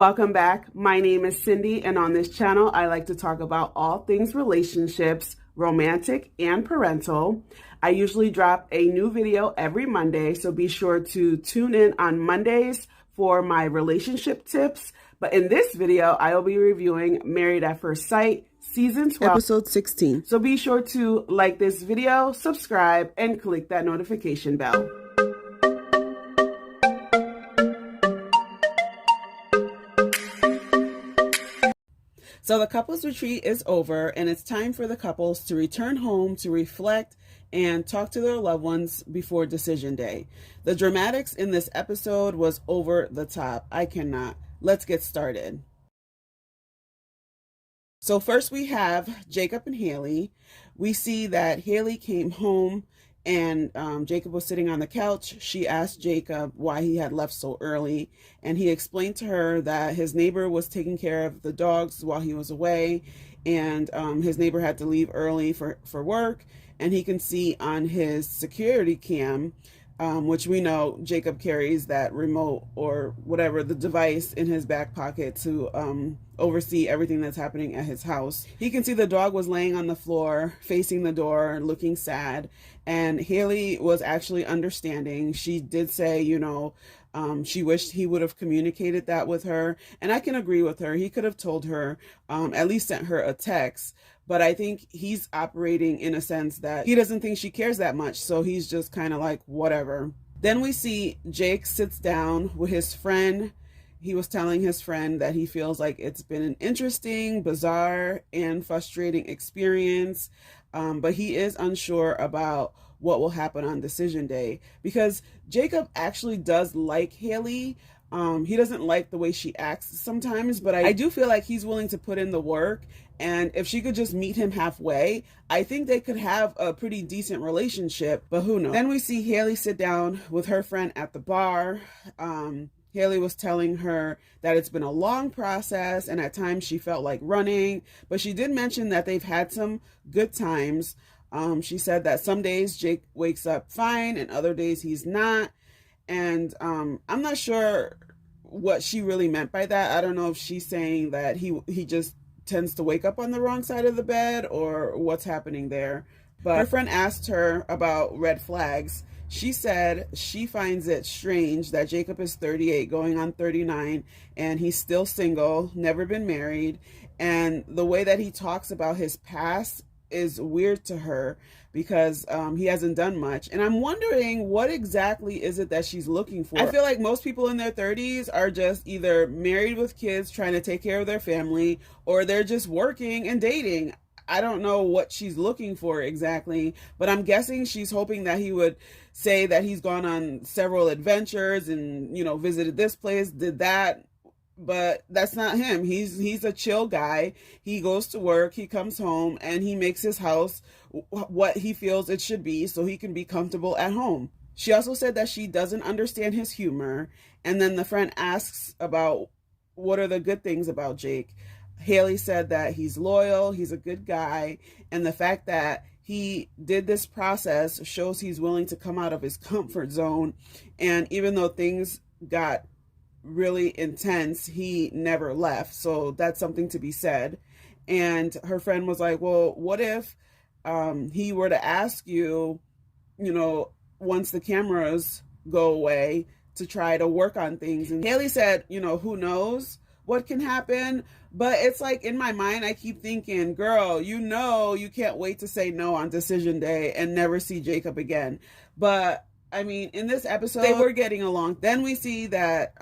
Welcome back. My name is Cindy, and on this channel, I like to talk about all things relationships, romantic and parental. I usually drop a new video every Monday, so be sure to tune in on Mondays for my relationship tips. But in this video, I will be reviewing Married at First Sight, Season 12, Episode 16. So be sure to like this video, subscribe, and click that notification bell. So the couples retreat is over, and it's time for the couples to return home to reflect and talk to their loved ones before decision day. The dramatics in this episode was over the top. I cannot. Let's get started. So first we have Jacob and Haley. We see that Haley came home and Jacob was sitting on the couch. She asked Jacob why he had left so early, and he explained to her that his neighbor was taking care of the dogs while he was away, and his neighbor had to leave early for work, and he can see on his security cam, which we know Jacob carries that remote or whatever, the device in his back pocket to oversee everything that's happening at his house. He can see the dog was laying on the floor, facing the door, looking sad. And Haley was actually understanding. She did say, she wished he would have communicated that with her. And I can agree with her. He could have told her, at least sent her a text. But I think he's operating in a sense that he doesn't think she cares that much. So he's just kind of like, whatever. Then we see Jake sits down with his friend. He was telling his friend that he feels like it's been an interesting, bizarre, and frustrating experience. But he is unsure about what will happen on decision day, because Jacob actually does like Haley. He doesn't like the way she acts sometimes, but I do feel like he's willing to put in the work. And if she could just meet him halfway, I think they could have a pretty decent relationship, but who knows? Then we see Haley sit down with her friend at the bar. Haley was telling her that it's been a long process, and at times she felt like running, but she did mention that they've had some good times. She said that some days Jake wakes up fine and other days he's not. And I'm not sure what she really meant by that. I don't know if she's saying that he just tends to wake up on the wrong side of the bed or what's happening there. But her friend asked her about red flags. She said she finds it strange that Jacob is 38 going on 39 and he's still single, never been married. And the way that he talks about his past is weird to her because he hasn't done much. And I'm wondering, what exactly is it that she's looking for? I feel like most people in their 30s are just either married with kids trying to take care of their family, or they're just working and dating. I don't know what she's looking for exactly, but I'm guessing she's hoping that he would say that he's gone on several adventures and, visited this place, did that. But that's not him. He's a chill guy. He goes to work, he comes home, and he makes his house what he feels it should be so he can be comfortable at home. She also said that she doesn't understand his humor. And then the friend asks about what are the good things about Jake. Haley said that he's loyal, he's a good guy, and the fact that he did this process shows he's willing to come out of his comfort zone. And even though things got really intense, he never left. So that's something to be said. And her friend was like, well, what if he were to ask you, once the cameras go away, to try to work on things? And Haley said, who knows what can happen? But it's like, in my mind, I keep thinking, girl, you can't wait to say no on decision day and never see Jacob again. But I mean, in this episode, they were getting along. Then we see that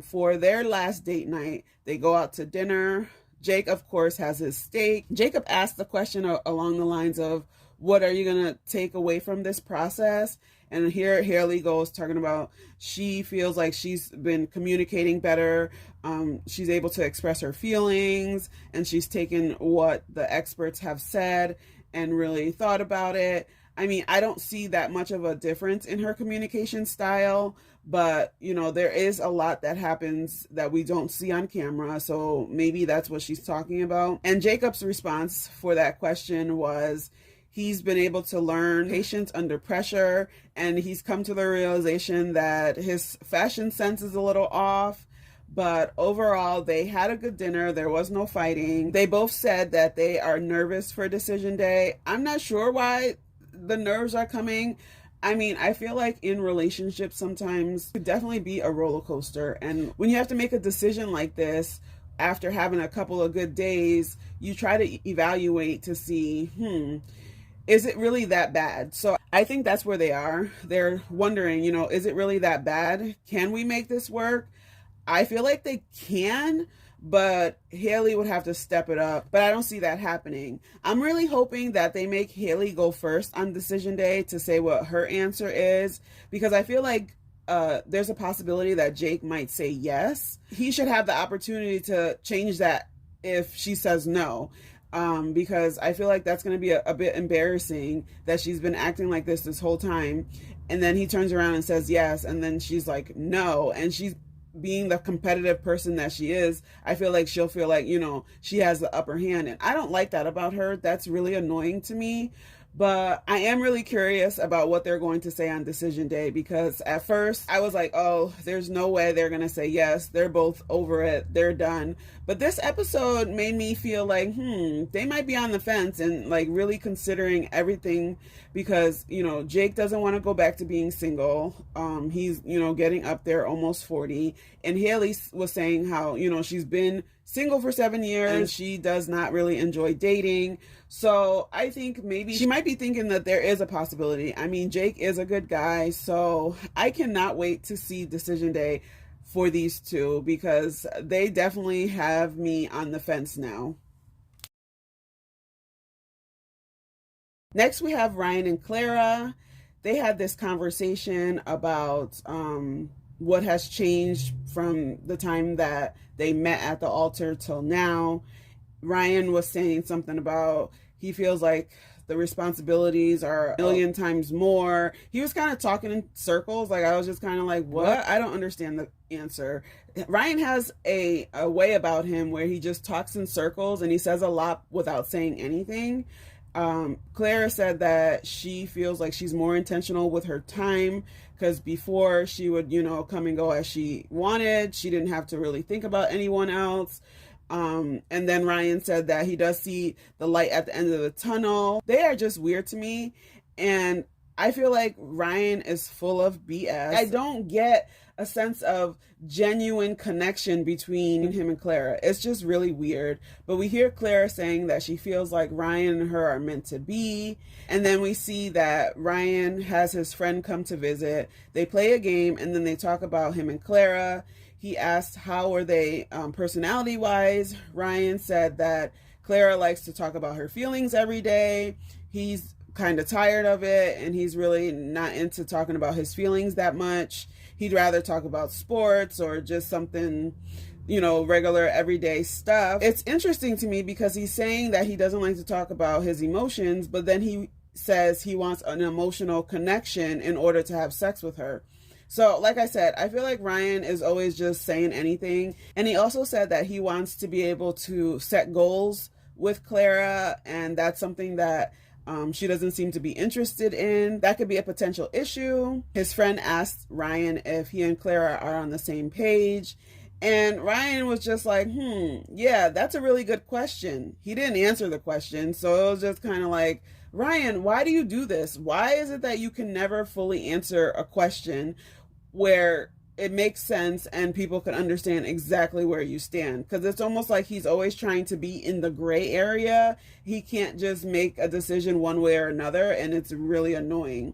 for their last date night, they go out to dinner. Jake, of course, has his steak. Jacob asked the question along the lines of, what are you going to take away from this process? And here Haley goes talking about she feels like she's been communicating better. She's able to express her feelings, and she's taken what the experts have said and really thought about it. I mean, I don't see that much of a difference in her communication style, but, there is a lot that happens that we don't see on camera. So maybe that's what she's talking about. And Jacob's response for that question was, he's been able to learn patience under pressure, and he's come to the realization that his fashion sense is a little off, But overall, they had a good dinner. There was no fighting. They both said that they are nervous for decision day. I'm not sure why the nerves are coming. I mean, I feel like in relationships sometimes it could definitely be a roller coaster. And when you have to make a decision like this, after having a couple of good days, you try to evaluate to see, is it really that bad? So I think that's where they are. They're wondering, is it really that bad? Can we make this work? I feel like they can, but Haley would have to step it up. But I don't see that happening. I'm really hoping that they make Haley go first on decision day to say what her answer is, because I feel like there's a possibility that Jake might say yes. He should have the opportunity to change that if she says no. Because I feel like that's going to be a bit embarrassing that she's been acting like this whole time. And then he turns around and says yes. And then she's like, no. And she's being the competitive person that she is. I feel like she'll feel like, she has the upper hand. And I don't like that about her. That's really annoying to me. But I am really curious about what they're going to say on decision day, because at first I was like, oh, there's no way they're going to say yes. They're both over it. They're done. But this episode made me feel like, they might be on the fence and like really considering everything, because, Jake doesn't want to go back to being single. He's, getting up there, almost 40. And Haley was saying how, she's been single for 7 years and she does not really enjoy dating. So I think maybe she might be thinking that there is a possibility. I mean, Jake is a good guy, so I cannot wait to see decision day for these two, because they definitely have me on the fence now. Next, we have Ryan and Clara. They had this conversation about what has changed from the time that they met at the altar till now. Ryan was saying something about he feels like the responsibilities are a million times more. He was kind of talking in circles. Like, I was just kind of like, what? I don't understand the answer. Ryan has a way about him where he just talks in circles and he says a lot without saying anything. Clara said that she feels like she's more intentional with her time, because before she would, come and go as she wanted. She didn't have to really think about anyone else. And then Ryan said that he does see the light at the end of the tunnel. They are just weird to me. And I feel like Ryan is full of BS. I don't get a sense of genuine connection between him and Clara. It's just really weird. But we hear Clara saying that she feels like Ryan and her are meant to be. And then we see that Ryan has his friend come to visit. They play a game and then they talk about him and Clara. He asked how are they personality-wise. Ryan said that Clara likes to talk about her feelings every day. He's kind of tired of it, and he's really not into talking about his feelings that much. He'd rather talk about sports or just something, regular everyday stuff. It's interesting to me because he's saying that he doesn't like to talk about his emotions, but then he says he wants an emotional connection in order to have sex with her. So, like I said, I feel like Ryan is always just saying anything. And he also said that he wants to be able to set goals with Clara, and that's something that she doesn't seem to be interested in. That could be a potential issue. His friend asked Ryan if he and Clara are on the same page. And Ryan was just like, yeah, that's a really good question. He didn't answer the question. So it was just kind of like, Ryan, why do you do this? Why is it that you can never fully answer a question where it makes sense and people can understand exactly where you stand? Because it's almost like he's always trying to be in the gray area. He can't just make a decision one way or another, and it's really annoying.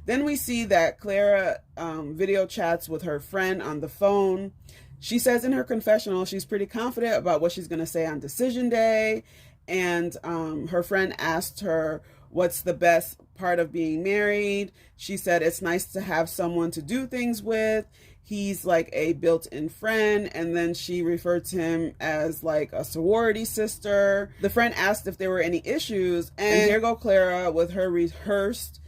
Then we see that Clara video chats with her friend on the phone. She says in her confessional she's pretty confident about what she's going to say on decision day, and her friend asked her what's the best part of being married. She said it's nice to have someone to do things with. He's like a built-in friend. And then she referred to him as like a sorority sister. The friend asked if there were any issues, and here go Clara with her rehearsed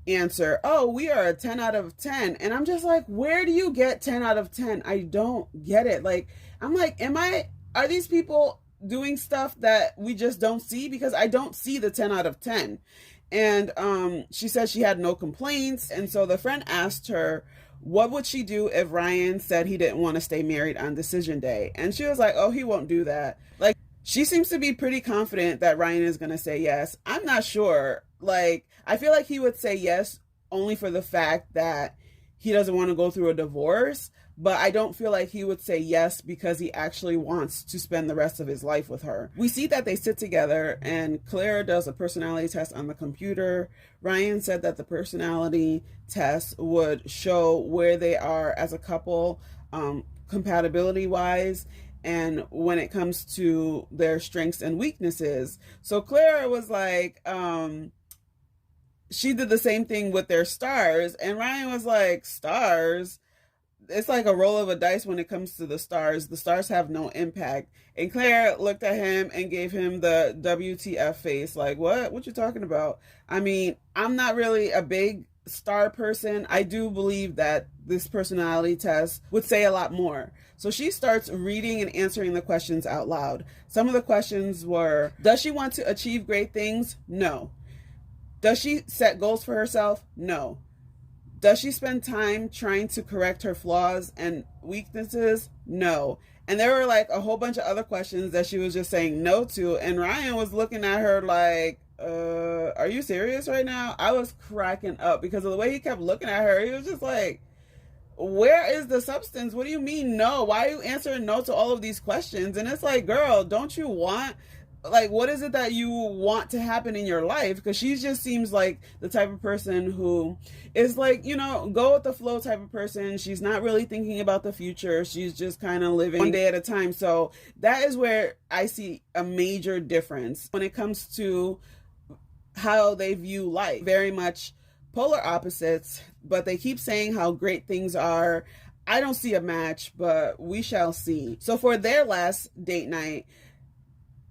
answer. Oh, we are a 10 out of 10. And I'm just like, where do you get 10 out of 10? I don't get it. Like, I'm like, are these people doing stuff that we just don't see? Because I don't see the 10 out of 10. And she said she had no complaints. And so the friend asked her what would she do if Ryan said he didn't want to stay married on decision day? And she was like, oh, he won't do that. Like, she seems to be pretty confident that Ryan is going to say yes. I'm not sure. Like, I feel like he would say yes only for the fact that he doesn't want to go through a divorce. But I don't feel like he would say yes because he actually wants to spend the rest of his life with her. We see that they sit together and Clara does a personality test on the computer. Ryan said that the personality test would show where they are as a couple, compatibility wise, and when it comes to their strengths and weaknesses. So Clara was like, she did the same thing with their stars, and Ryan was like, stars? It's like a roll of a dice when it comes to the stars. The stars have no impact. And Claire looked at him and gave him the WTF face. Like, what you talking about? I mean, I'm not really a big star person. I do believe that this personality test would say a lot more. So she starts reading and answering the questions out loud. Some of the questions were, does she want to achieve great things? No. Does she set goals for herself? No. Does she spend time trying to correct her flaws and weaknesses? No. And there were like a whole bunch of other questions that she was just saying no to. And Ryan was looking at her like, are you serious right now? I was cracking up because of the way he kept looking at her. He was just like, where is the substance? What do you mean no? Why are you answering no to all of these questions? And it's like, girl, don't you want, like, what is it that you want to happen in your life? Because she just seems like the type of person who is like, you know, go with the flow type of person. She's not really thinking about the future. She's just kind of living one day at a time. So that is where I see a major difference when it comes to how they view life. Very much polar opposites, but they keep saying how great things are. I don't see a match, but we shall see. So for their last date night,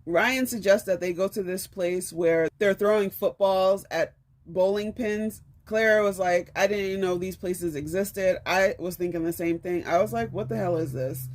Ryan suggests that they go to this place where they're throwing footballs at bowling pins. Clara was like, I didn't even know these places existed. I was thinking the same thing. I was like, what the hell is this?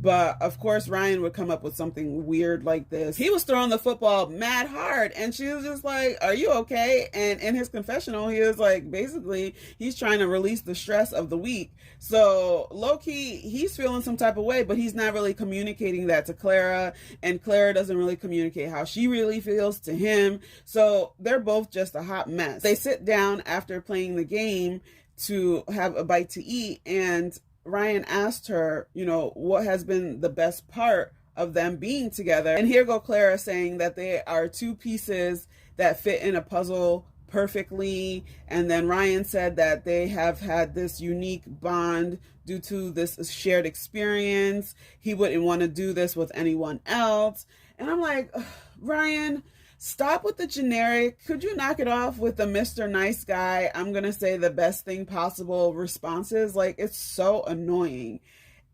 But of course, Ryan would come up with something weird like this. He was throwing the football mad hard, and she was just like, are you okay? And in his confessional, he was like, basically, he's trying to release the stress of the week. So low-key, he's feeling some type of way, but he's not really communicating that to Clara, and Clara doesn't really communicate how she really feels to him. So they're both just a hot mess. They sit down after playing the game to have a bite to eat, and Ryan asked her, you know, what has been the best part of them being together. And here go Clara saying that they are two pieces that fit in a puzzle perfectly. And then Ryan said that they have had this unique bond due to this shared experience. He wouldn't want to do this with anyone else. And I'm like, Ryan, stop with the generic. Could you knock it off with the Mr. Nice Guy, I'm going to say the best thing possible responses? Like, it's so annoying.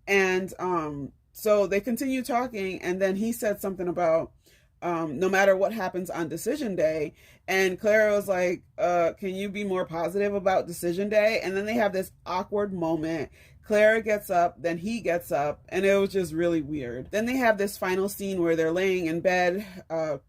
And so they continue talking, and then he said something about no matter what happens on decision day. And Clara was like, can you be more positive about decision day? And then they have this awkward moment. Clara gets up, then he gets up, and it was just really weird. Then they have this final scene where they're laying in bed.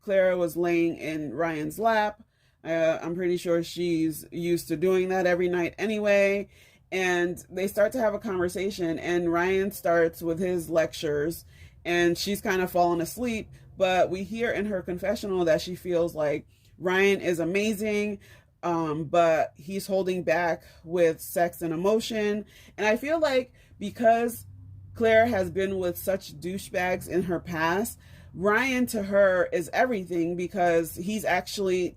Clara was laying in Ryan's lap. I'm pretty sure she's used to doing that every night anyway. And they start to have a conversation, and Ryan starts with his lectures, and she's kind of falling asleep. But we hear in her confessional that she feels like Ryan is amazing, but he's holding back with sex and emotion. And I feel like because Claire has been with such douchebags in her past, Ryan to her is everything because he's actually,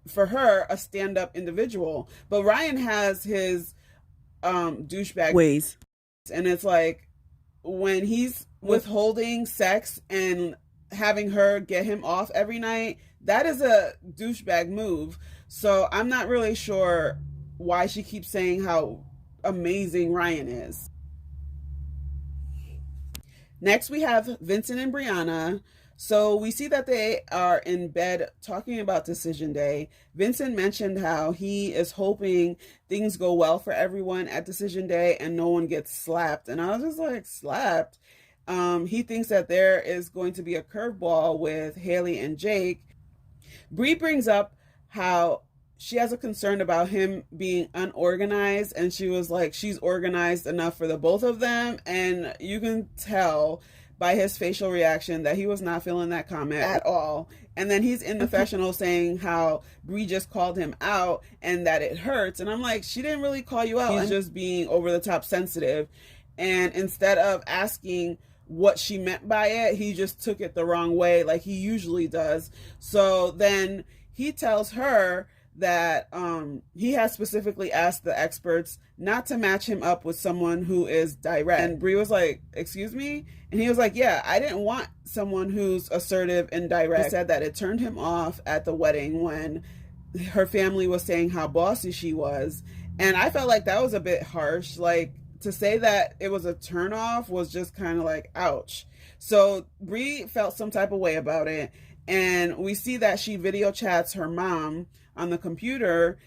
for her, a stand-up individual. But Ryan has his douchebag ways. And it's like when he's withholding sex and having her get him off every night, that is a douchebag move. So I'm not really sure why she keeps saying how amazing Ryan is. Next, we have Vincent and Brianna. So we see that they are in bed talking about decision day. Vincent mentioned how he is hoping things go well for everyone at decision day and no one gets slapped. And I was just like, slapped? He thinks that there is going to be a curveball with Haley and Jake. Brie brings up how she has a concern about him being unorganized, and she was like, she's organized enough for the both of them. And you can tell by his facial reaction that he was not feeling that comment at all. And then he's in the confessional saying how Brie just called him out and that it hurts. And I'm like, she didn't really call you out. He's just being over the top sensitive. And instead of asking what she meant by it, he just took it the wrong way, like he usually does. So then he tells her that he has specifically asked the experts not to match him up with someone who is direct. And Brie was like, excuse me? And he was like, yeah, I didn't want someone who's assertive and direct. He said that it turned him off at the wedding when her family was saying how bossy she was. And I felt like that was a bit harsh. Like, to say that it was a turnoff was just kind of like, ouch. So Brie felt some type of way about it. And we see that she video chats her mom on the computer.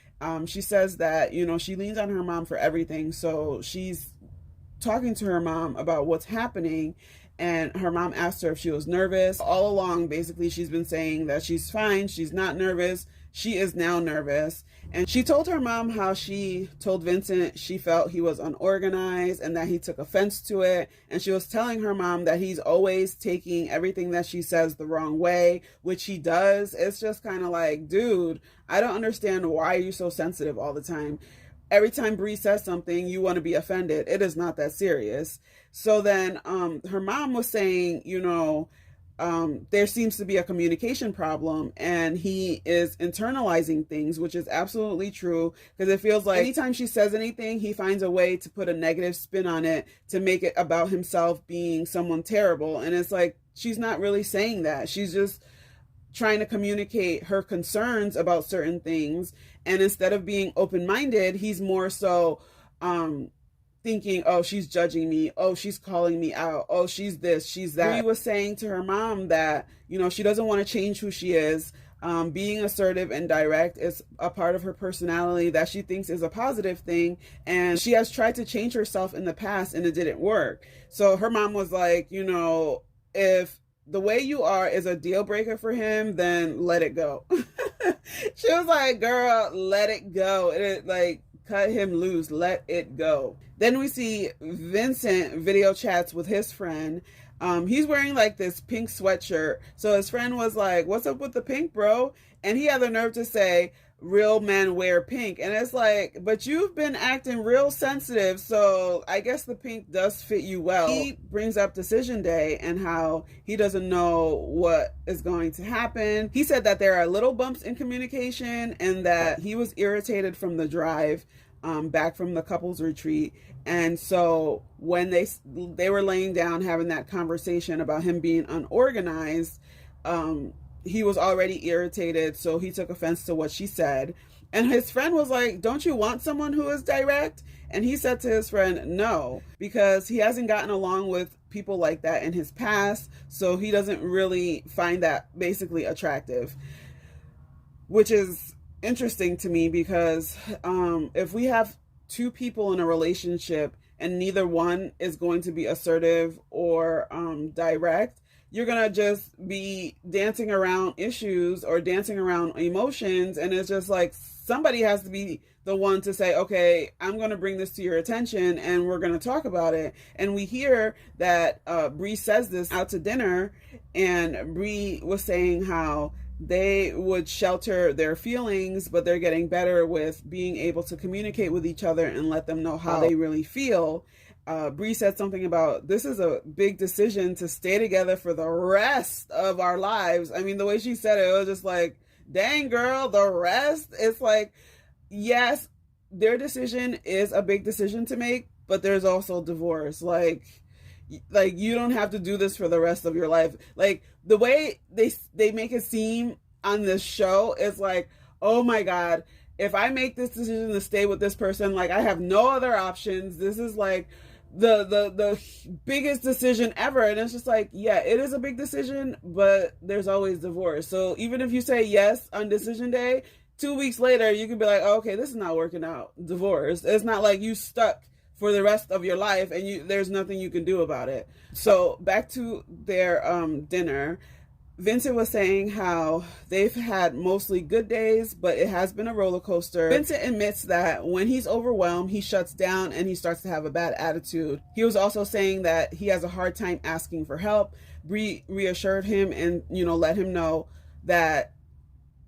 She says that, you know, she leans on her mom for everything. So she's talking to her mom about what's happening. And her mom asked her if she was nervous. All along, basically, she's been saying that she's fine. She's not nervous. She is now nervous. And she told her mom how she told Vincent she felt he was unorganized and that he took offense to it. And she was telling her mom that he's always taking everything that she says the wrong way, which he does. It's just kind of like, dude, I don't understand why you're so sensitive all the time. Every time Brie says something, you want to be offended. It is not that serious. So then her mom was saying, you know, there seems to be a communication problem and he is internalizing things, which is absolutely true, because it feels like anytime she says anything, he finds a way to put a negative spin on it to make it about himself being someone terrible. And it's like, she's not really saying that. She's just trying to communicate her concerns about certain things. And instead of being open-minded, he's more so thinking, oh, she's judging me. Oh, she's calling me out. Oh, she's this, she's that. Brie was saying to her mom that, you know, she doesn't want to change who she is. Being assertive and direct is a part of her personality that she thinks is a positive thing. And she has tried to change herself in the past and it didn't work. So her mom was like, you know, if the way you are is a deal breaker for him, then let it go. She was like, girl, let it go. It, like, cut him loose, let it go. Then we see Vincent video chats with his friend. He's wearing like this pink sweatshirt. So his friend was like, what's up with the pink, bro? And he had the nerve to say, real men wear pink. And it's like, but you've been acting real sensitive, so I guess the pink does fit you well. He brings up decision day and how he doesn't know what is going to happen. He said that there are little bumps in communication and that he was irritated from the drive back from the couples retreat. And so when they were laying down having that conversation about him being unorganized, he was already irritated, so he took offense to what she said. And his friend was like, don't you want someone who is direct? And he said to his friend, no, because he hasn't gotten along with people like that in his past, so he doesn't really find that basically attractive. Which is interesting to me because if we have two people in a relationship and neither one is going to be assertive or direct, you're going to just be dancing around issues or dancing around emotions. And it's just like, somebody has to be the one to say, okay, I'm going to bring this to your attention and we're going to talk about it. And we hear that Brie says this out to dinner, and Brie was saying how they would shelter their feelings, but they're getting better with being able to communicate with each other and let them know how they really feel. Brie said something about, this is a big decision to stay together for the rest of our lives. I mean, the way she said it, it was just like, dang girl, the rest. It's like, yes, their decision is a big decision to make, but there's also divorce. Like you don't have to do this for the rest of your life. Like the way they make it seem on this show is like, oh my God, if I make this decision to stay with this person, like I have no other options. This is like the biggest decision ever. And it's just like, yeah, it is a big decision, but there's always divorce. So even if you say yes on decision day, 2 weeks later, you can be like, oh, okay, this is not working out. Divorce. It's not like you stuck for the rest of your life and there's nothing you can do about it. So back to their dinner. Vincent was saying how they've had mostly good days, but it has been a roller coaster. Vincent admits that when he's overwhelmed, he shuts down and he starts to have a bad attitude. He was also saying that he has a hard time asking for help. Brie reassured him and, let him know that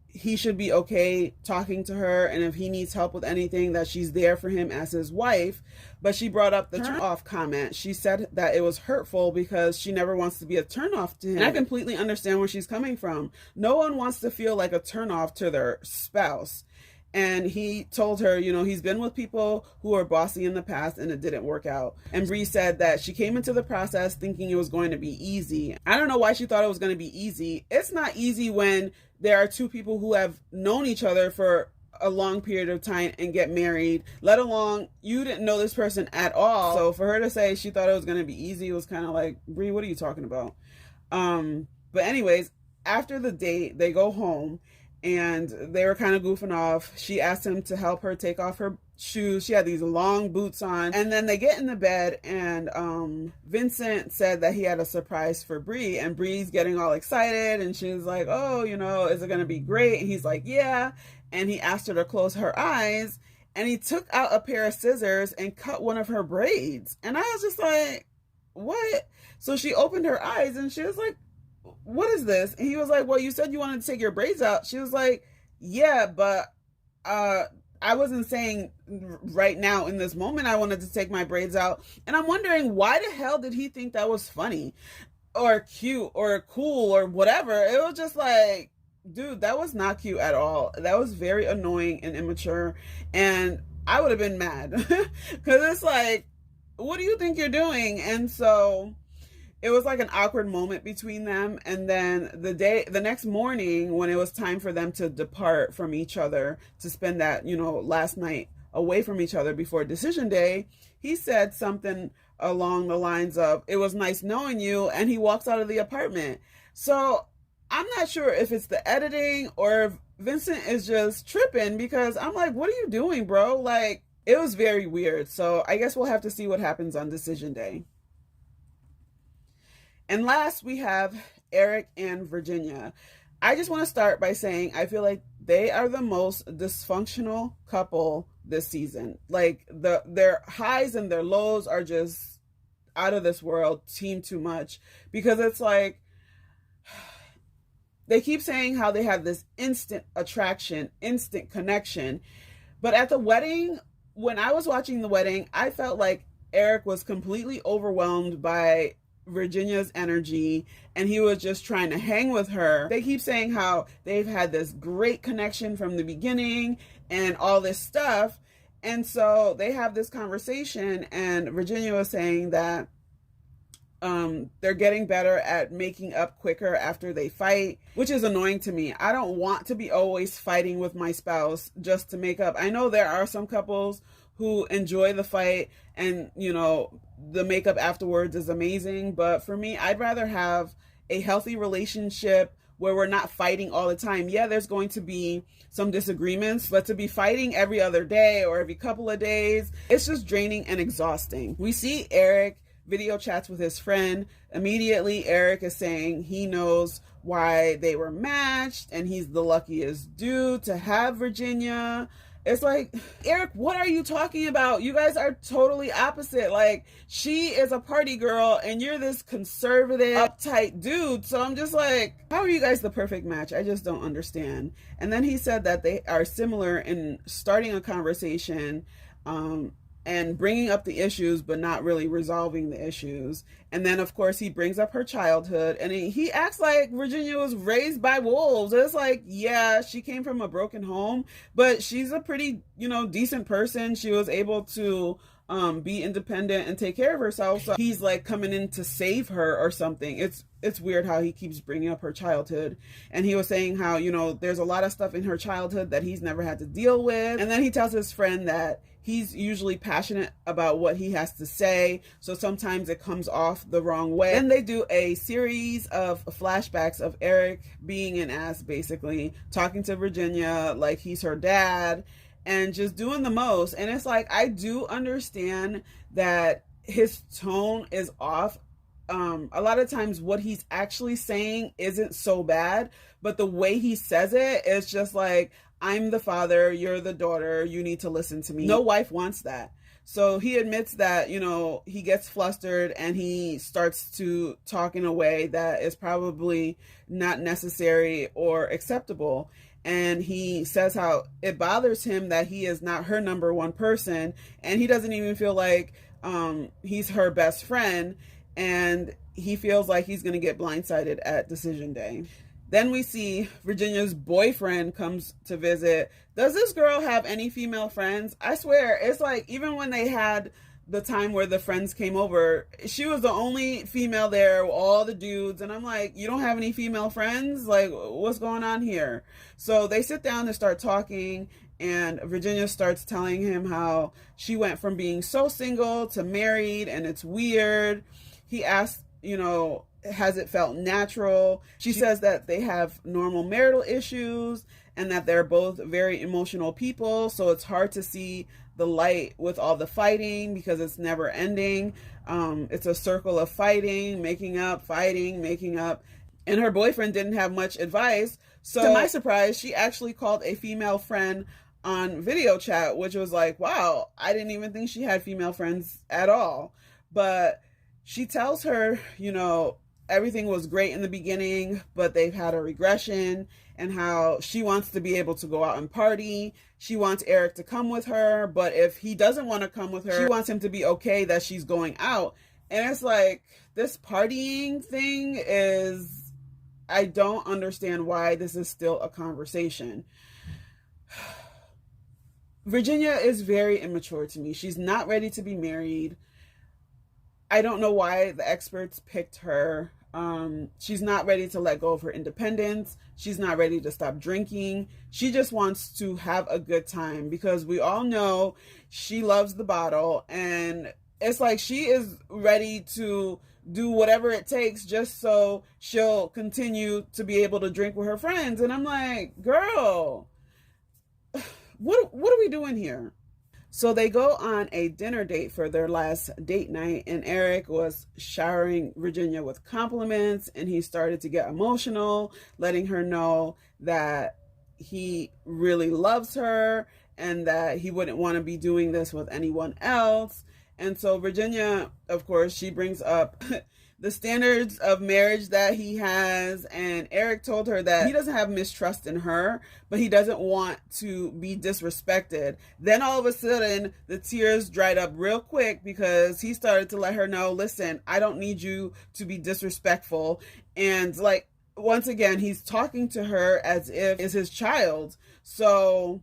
he should be okay talking to her, and if he needs help with anything, that she's there for him as his wife. But she brought up the turn off comment. She said that it was hurtful because she never wants to be a turn off to him. And I completely understand where she's coming from. No one wants to feel like a turn off to their spouse. And he told her, he's been with people who are bossy in the past and it didn't work out. And Brie said that she came into the process thinking it was going to be easy. I don't know why she thought it was going to be easy. It's not easy when there are two people who have known each other for a long period of time and get married, let alone you didn't know this person at all. So for her to say she thought it was going to be easy was kind of like, Brie, what are you talking about? But anyways, after the date, they go home. And they were kind of goofing off. She asked him to help her take off her shoes. She had these long boots on. And then they get in the bed, and Vincent said that he had a surprise for Brie. And Brie's getting all excited. And she's like, oh, is it going to be great? And he's like, yeah. And he asked her to close her eyes. And he took out a pair of scissors and cut one of her braids. And I was just like, what? So she opened her eyes and she was like, what is this? And he was like, well, you said you wanted to take your braids out. She was like, yeah, but I wasn't saying right now in this moment I wanted to take my braids out. And I'm wondering, why the hell did he think that was funny or cute or cool or whatever? It was just like, dude, that was not cute at all. That was very annoying and immature. And I would have been mad because it's like, what do you think you're doing? And so it was like an awkward moment between them. And then the next morning, when it was time for them to depart from each other to spend that, last night away from each other before decision day, he said something along the lines of, it was nice knowing you. And he walks out of the apartment. So I'm not sure if it's the editing or if Vincent is just tripping, because I'm like, what are you doing, bro? Like, it was very weird. So I guess we'll have to see what happens on decision day. And last, we have Eric and Virginia. I just want to start by saying I feel like they are the most dysfunctional couple this season. Like, their highs and their lows are just out of this world, team too much. Because it's like, they keep saying how they have this instant attraction, instant connection. But at the wedding, when I was watching the wedding, I felt like Eric was completely overwhelmed by Virginia's energy and he was just trying to hang with her. They keep saying how they've had this great connection from the beginning and all this stuff. And so they have this conversation and Virginia was saying that they're getting better at making up quicker after they fight, which is annoying to me. I don't want to be always fighting with my spouse just to make up. I know there are some couples who enjoy the fight and, the makeup afterwards is amazing. But for me, I'd rather have a healthy relationship where we're not fighting all the time. Yeah, there's going to be some disagreements, but to be fighting every other day or every couple of days, it's just draining and exhausting. We see Eric video chats with his friend. Immediately, Eric is saying he knows why they were matched and he's the luckiest dude to have Virginia. It's like, Eric, what are you talking about? You guys are totally opposite. Like, she is a party girl and you're this conservative, uptight dude. So I'm just like, how are you guys the perfect match? I just don't understand. And then he said that they are similar in starting a conversation, and bringing up the issues, but not really resolving the issues. And then, of course, he brings up her childhood, and he acts like Virginia was raised by wolves. It's like, yeah, she came from a broken home, but she's a pretty, decent person. She was able to be independent and take care of herself. So he's like coming in to save her or something. It's weird how he keeps bringing up her childhood. And he was saying how, there's a lot of stuff in her childhood that he's never had to deal with. And then he tells his friend that he's usually passionate about what he has to say, so sometimes it comes off the wrong way. And they do a series of flashbacks of Eric being an ass, basically, talking to Virginia like he's her dad, and just doing the most. And it's like, I do understand that his tone is off a lot of times what he's actually saying isn't so bad, but the way he says it is just like, I'm the father, you're the daughter, you need to listen to me. No wife wants that. So he admits that, you know, he gets flustered and he starts to talk in a way that is probably not necessary or acceptable. And he says how it bothers him that he is not her number one person, and he doesn't even feel like he's her best friend, and he feels like he's going to get blindsided at decision day. Then we see Virginia's boyfriend comes to visit. Does this girl have any female friends? I swear, it's like, even when they had the time where the friends came over, she was the only female there, all the dudes. And I'm like, you don't have any female friends? Like, what's going on here? So they sit down and start talking, and Virginia starts telling him how she went from being so single to married, and it's weird. He asks, you know, has it felt natural? She says that they have normal marital issues and that they're both very emotional people. So it's hard to see the light with all the fighting because it's never ending. It's a circle of fighting, making up, fighting, making up. And her boyfriend didn't have much advice. So to my surprise, she actually called a female friend on video chat, which was like, wow, I didn't even think she had female friends at all. But she tells her, you know, everything was great in the beginning, but they've had a regression, and how she wants to be able to go out and party. She wants Eric to come with her, but if he doesn't want to come with her, she wants him to be okay that she's going out. And it's like, this partying thing is, I don't understand why this is still a conversation. Virginia is very immature to me. She's not ready to be married. I don't know why the experts picked her. She's not ready to let go of her independence. She's not ready to stop drinking. She just wants to have a good time, because we all know she loves the bottle, and it's like she is ready to do whatever it takes just so she'll continue to be able to drink with her friends. And I'm like, girl, what are we doing here? So they go on a dinner date for their last date night, and Eric was showering Virginia with compliments, and he started to get emotional, letting her know that he really loves her and that he wouldn't want to be doing this with anyone else. And so Virginia, of course, she brings up the standards of marriage that he has, and Eric told her that he doesn't have mistrust in her, but he doesn't want to be disrespected. Then all of a sudden, the tears dried up real quick, because he started to let her know, listen, I don't need you to be disrespectful. And like, once again, he's talking to her as if it's his child. So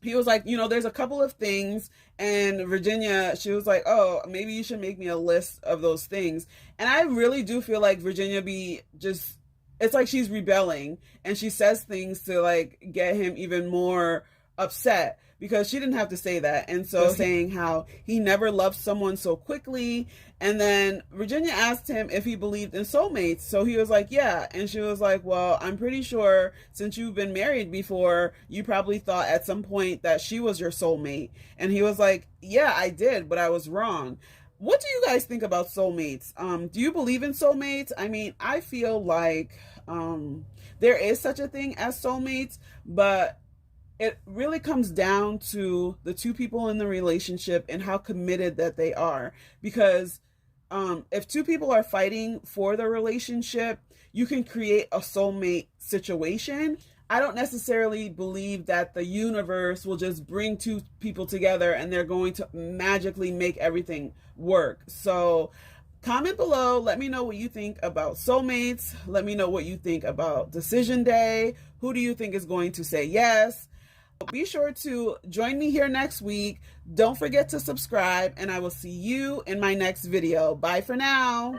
he was like, you know, there's a couple of things. And Virginia, she was like, oh, maybe you should make me a list of those things. And I really do feel like Virginia it's like she's rebelling, and she says things to like get him even more upset, because she didn't have to say that. And so saying how he never loved someone so quickly. And then Virginia asked him if he believed in soulmates. So he was like, yeah. And she was like, well, I'm pretty sure since you've been married before, you probably thought at some point that she was your soulmate. And he was like, yeah, I did, but I was wrong. What do you guys think about soulmates? Do you believe in soulmates? I mean, I feel like there is such a thing as soulmates, but it really comes down to the two people in the relationship and how committed that they are. Because if two people are fighting for the relationship, you can create a soulmate situation. I don't necessarily believe that the universe will just bring two people together and they're going to magically make everything work. So comment below. Let me know what you think about soulmates. Let me know what you think about decision day. Who do you think is going to say yes? Be sure to join me here next week. Don't forget to subscribe, and I will see you in my next video. Bye for now.